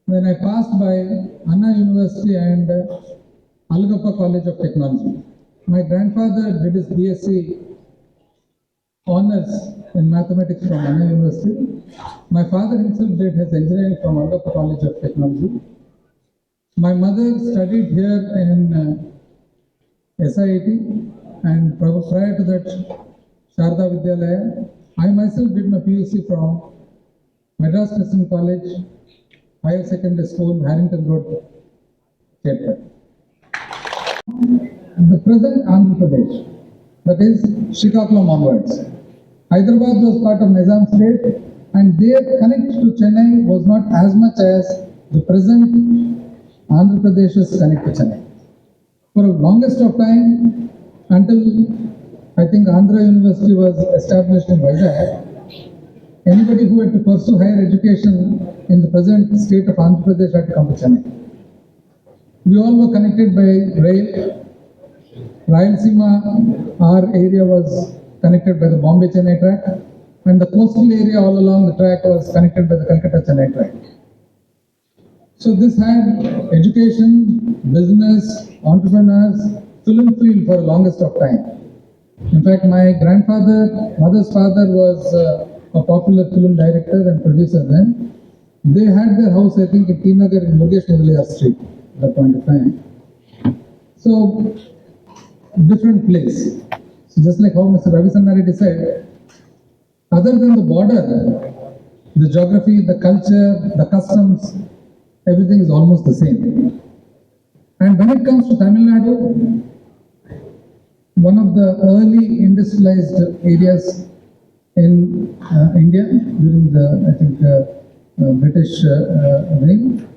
Then I passed by Anna University and Algappa College of Technology. My grandfather did his BSc honors in mathematics from Anna University. My father himself did his engineering from Andhra College of Technology. My mother studied here in SIT, and prior to that, Sharda Vidyalaya. I myself did my PUC from Madras Christian College, Higher Secondary School, Harrington Road, Chennai. The present Andhra Pradesh, that is Srikakulam onwards. Hyderabad was part of Nizam state, and their connect to Chennai was not as much as the present Andhra Pradesh's connect to Chennai. For the longest of time, until I think Andhra University was established in Vizag, anybody who had to pursue higher education in the present state of Andhra Pradesh had to come to Chennai. We all were connected by rail. Rayalaseema, our area was connected by the Bombay-Chennai track, and the coastal area all along the track was connected by the Calcutta-Chennai track. So this had education, business, entrepreneurs, film field for the longest of time. In fact, my grandfather, mother's father was a popular film director and producer then. They had their house, I think, in T Nagar in Mukesh Mudaliar Street at that point of time. So, different place. So just like how Mr. Ravi said, other than the border, the geography, the culture, the customs, everything is almost the same. And when it comes to Tamil Nadu, one of the early industrialized areas in India during the, I think, British reign.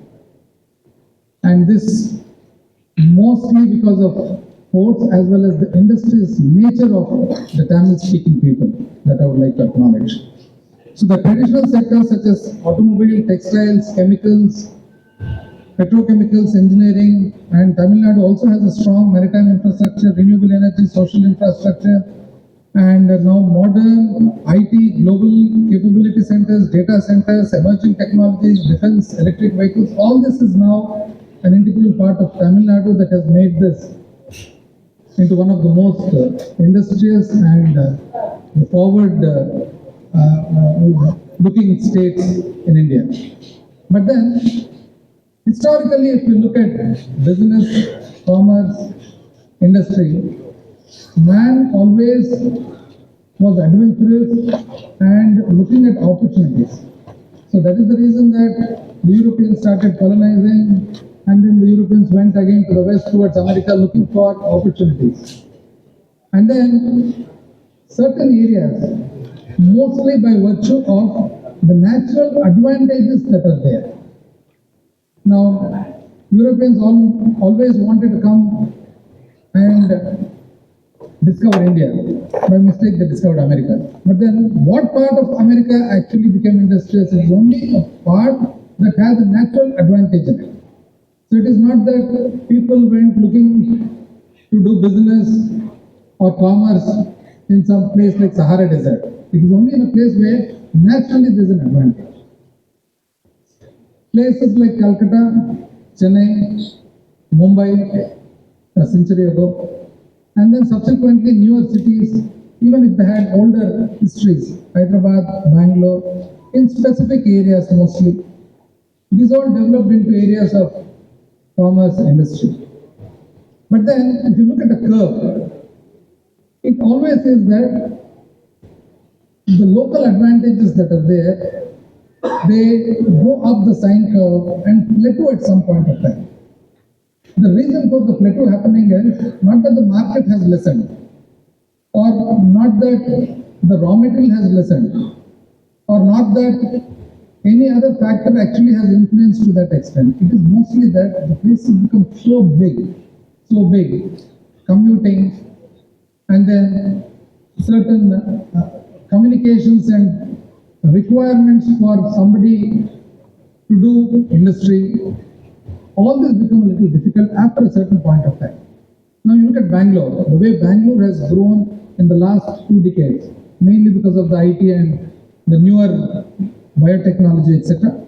And this mostly because of ports as well as the industry's nature of the Tamil-speaking people that I would like to acknowledge. So the traditional sectors such as automobile, textiles, chemicals, petrochemicals, engineering, and Tamil Nadu also has a strong maritime infrastructure, renewable energy, social infrastructure, and now modern IT, global capability centers, data centers, emerging technologies, defense, electric vehicles. All this is now an integral part of Tamil Nadu that has made this into one of the most industrious and forward looking states in India. But then, historically, if you look at business, commerce, industry, man always was adventurous and looking at opportunities. So that is the reason that the Europeans started colonizing, and then the Europeans went again to the west towards America looking for opportunities. And then certain areas, mostly by virtue of the natural advantages that are there. Now, Europeans always wanted to come and discover India. By mistake, they discovered America. But then, what part of America actually became industrious is only a part that has a natural advantage in it. So it is not that people went looking to do business or commerce in some place like Sahara Desert. It is only in a place where naturally there is an advantage. Places like Calcutta, Chennai, Mumbai, a century ago, and then subsequently newer cities, even if they had older histories, Hyderabad, Bangalore, in specific areas mostly. These all developed into areas of commerce industry. But then, if you look at the curve, it always is that the local advantages that are there, they go up the sine curve and plateau at some point of time. The reason for the plateau happening is not that the market has lessened, or not that the raw material has lessened, or not that any other factor actually has influenced to that extent. It is mostly that the place has become so big, commuting, and then certain communications and requirements for somebody to do industry, all this become a little difficult after a certain point of time. Now you look at Bangalore, the way Bangalore has grown in the last 2 decades, mainly because of the IT and the newer biotechnology, etc.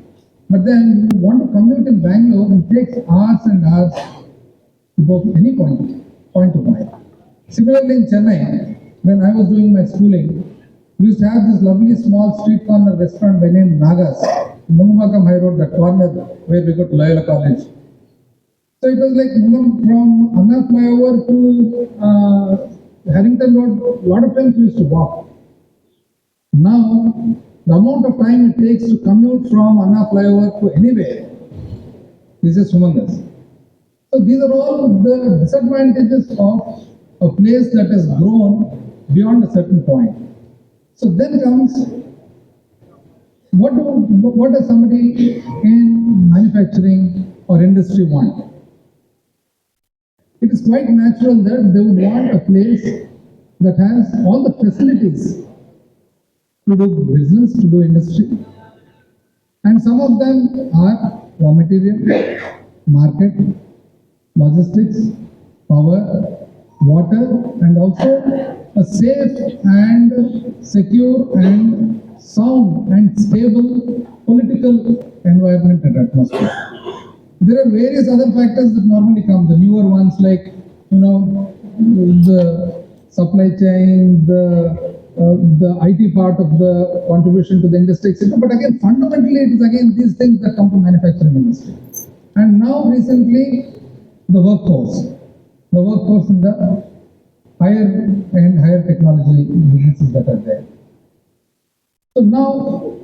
But then you want to commute in Bangalore, it takes hours and hours to go to any point to point. Similarly in Chennai, when I was doing my schooling, we used to have this lovely small street corner restaurant by name Nagas, Mungamakam High Road, that corner where we go to Loyola College. So it was like from Anna flyover to Harrington Road, a lot of times we used to walk. Now, the amount of time it takes to commute from Anna flyover to anywhere is just humongous. So these are all the disadvantages of a place that has grown beyond a certain point. So then comes, what does somebody in manufacturing or industry want? It is quite natural that they would want a place that has all the facilities to do business, to do industry. And some of them are raw material, market, logistics, power, water, and also a safe and secure and sound and stable political environment and atmosphere. There are various other factors that normally come, the newer ones like, the supply chain, the IT part of the contribution to the industry, etc. But again, fundamentally, it is again these things that come to manufacturing industry. And now recently, the workforce in the higher and higher technology businesses that are there. So now,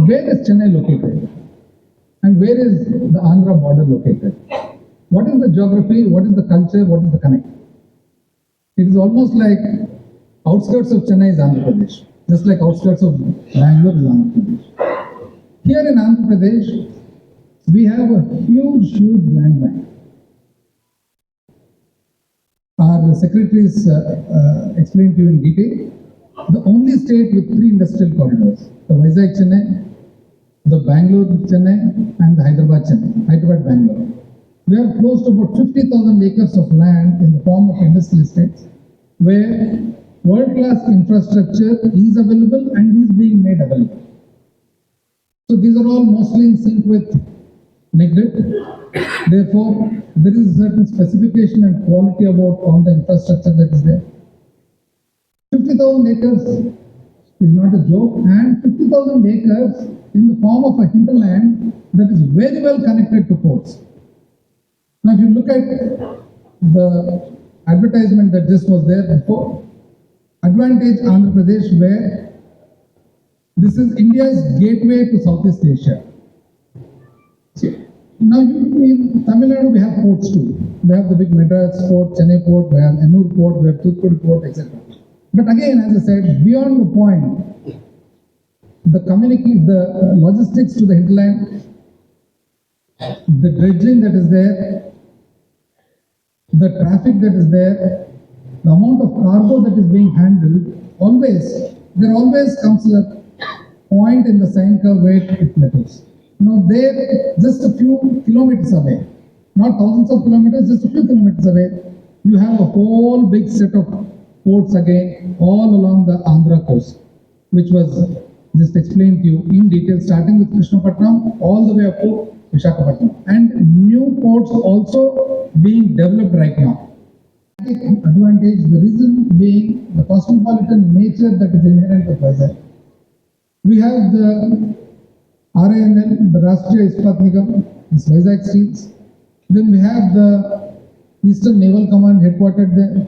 where is Chennai located? And where is the Andhra border located? What is the geography? What is the culture? What is the connect? It is almost like outskirts of Chennai is Andhra Pradesh, just like outskirts of Bangalore is Andhra Pradesh. Here in Andhra Pradesh, we have a huge land bank. Our secretaries explained to you in detail. The only state with 3 industrial corridors, the Vizag Chennai, the Bangalore Chennai, and the Hyderabad Bangalore. We have close to about 50,000 acres of land in the form of industrial estates where world-class infrastructure is available and is being made available. So these are all mostly in sync with NIGRID. Therefore, there is a certain specification and quality about all the infrastructure that is there. 50,000 acres is not a joke, and 50,000 acres in the form of a hinterland that is very well connected to ports. Now, if you look at the advertisement that just was there before, Advantage Andhra Pradesh, where this is India's gateway to Southeast Asia. Now, in Tamil Nadu, we have ports too. We have the big Madras port, Chennai port, we have Ennur port, we have Thoothukudi port, etc. But again, as I said, beyond the point, the logistics to the hinterland, the dredging that is there, the traffic that is there, the amount of cargo that is being handled, there always comes a point in the sine curve where it plateaus. Now, there, just a few kilometers away, not thousands of kilometers, just a few kilometers away, you have a whole big set of ports again, all along the Andhra coast, which was just explained to you in detail, starting with Krishnapatnam, all the way up to Visakhapatnam. And new ports also being developed right now. Advantage, the reason being the cosmopolitan nature that is inherent with Vizag. We have the RINL, the Rashtriya Ispat Nigam, this Vizag Steels. Then we have the Eastern Naval Command headquartered there.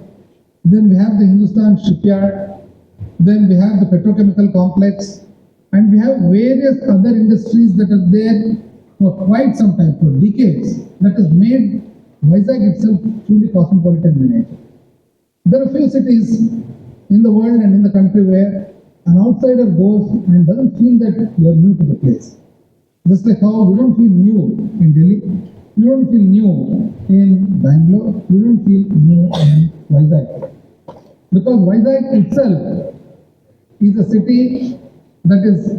Then we have the Hindustan Shipyard. Then we have the petrochemical complex. And we have various other industries that are there for quite some time, for decades, that has made Vizag itself truly cosmopolitan in nature. There are few cities in the world and in the country where an outsider goes and doesn't feel that you are new to the place. Just like how you don't feel new in Delhi, you don't feel new in Bangalore, you don't feel new in Vizag. Because Vizag itself is a city that is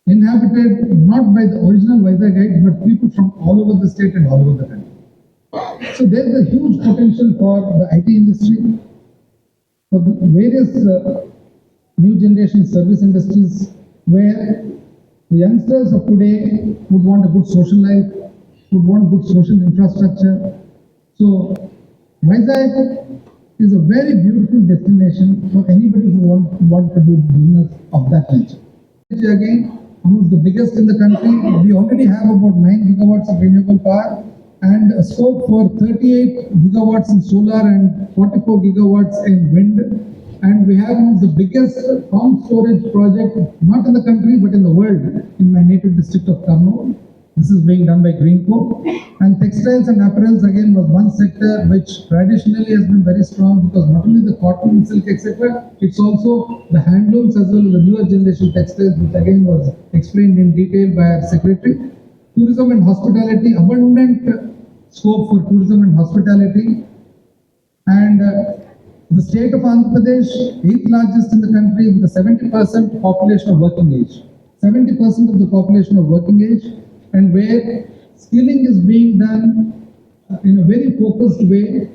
inhabited not by the original Vizagites, but people from all over the state and all over the country. So there is a huge potential for the IT industry, for the various new generation service industries, where The youngsters of today would want a good social life, would want good social infrastructure. So, Vizag is a very beautiful destination for anybody who want to do business of that nature. Again, amongst the biggest in the country, we already have about 9 gigawatts of renewable power and a scope for 38 gigawatts in solar and 44 gigawatts in wind. And we have one of the biggest pumped storage project, not in the country, but in the world, in my native district of Kurnool. This is being done by Greenco. And textiles and apparels again was one sector which traditionally has been very strong because not only the cotton, silk, etc., it's also the handlooms as well as the newer generation textiles, which again was explained in detail by our secretary. Tourism and hospitality, abundant scope for tourism and hospitality. And the state of Andhra Pradesh, 8th largest in the country with a 70% population of working age. 70% of the population of working age, and where skilling is being done in a very focused way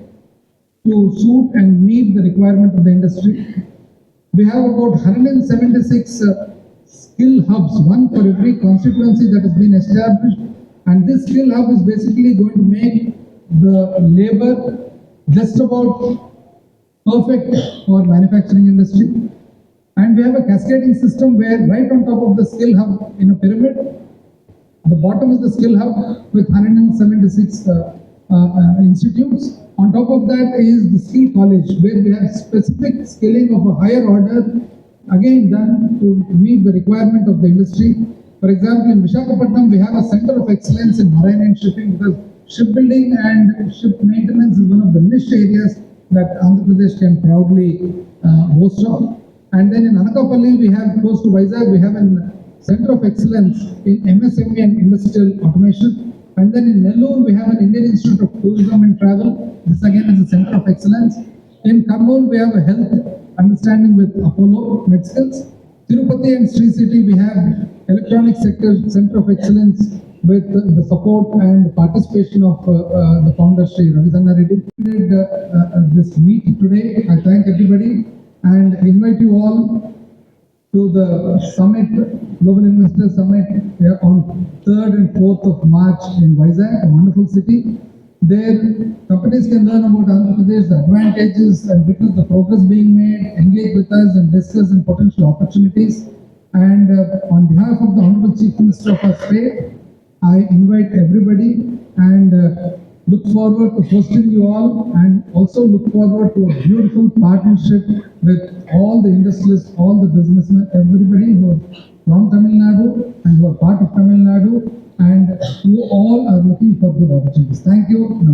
to suit and meet the requirement of the industry. We have about 176 skill hubs, one for every constituency that has been established. And this skill hub is basically going to make the labor just about perfect for manufacturing industry. And we have a cascading system where right on top of the skill hub in a pyramid, the bottom is the skill hub with 176 institutes. On top of that is the skill college where we have specific skilling of a higher order, again done to meet the requirement of the industry. For example, in Visakhapatnam, we have a center of excellence in marine and shipping because shipbuilding and ship maintenance is one of the niche areas that Andhra Pradesh can proudly boast of. And then in Anakapalli, we have close to Vizag, we have a center of excellence in MSME and industrial automation. And then in Nellore, we have an Indian Institute of Tourism and Travel. This again is a center of excellence. In Kurnool, we have a health understanding with Apollo MedSkills. Tirupati and Sri City, we have electronic sector center of excellence with the support and participation of the founder Shri Rajendranath. This meet today. I thank everybody and invite you all to the summit, Global Investor Summit on 3rd and 4th of March in Vizag, a wonderful city. There, companies can learn about Andhra Pradesh, the advantages and witness the progress being made, engage with us and discuss in potential opportunities. And on behalf of the Honourable Chief Minister of our state, I invite everybody and look forward to hosting you all and also look forward to a beautiful partnership with all the industrialists, all the businessmen, everybody who are from Tamil Nadu and who are part of Tamil Nadu and who all are looking for good opportunities. Thank you.